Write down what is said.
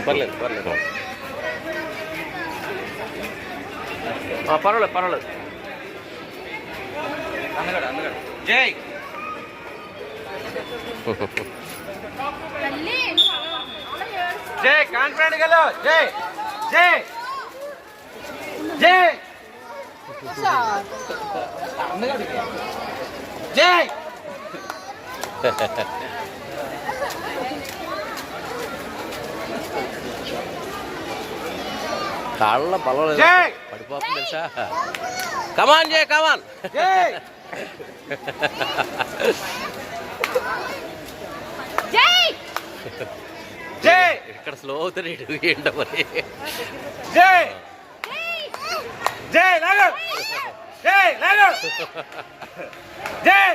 పర్లేదు పర్లేదు పర్వాలేదు పర్వాలేదు. అందగాడు అందగాడు. జై జై కాన్ఫిడెంట్ గెలు. జై జై జై జై. కాళ్ళ బలం పడిపోతుంది తెలుసా. కమాన్ జై కమాన్. ఇక్కడ స్లో అవుతాడు ఏంటో మరి. జై జై లాగో జై లాగో జై.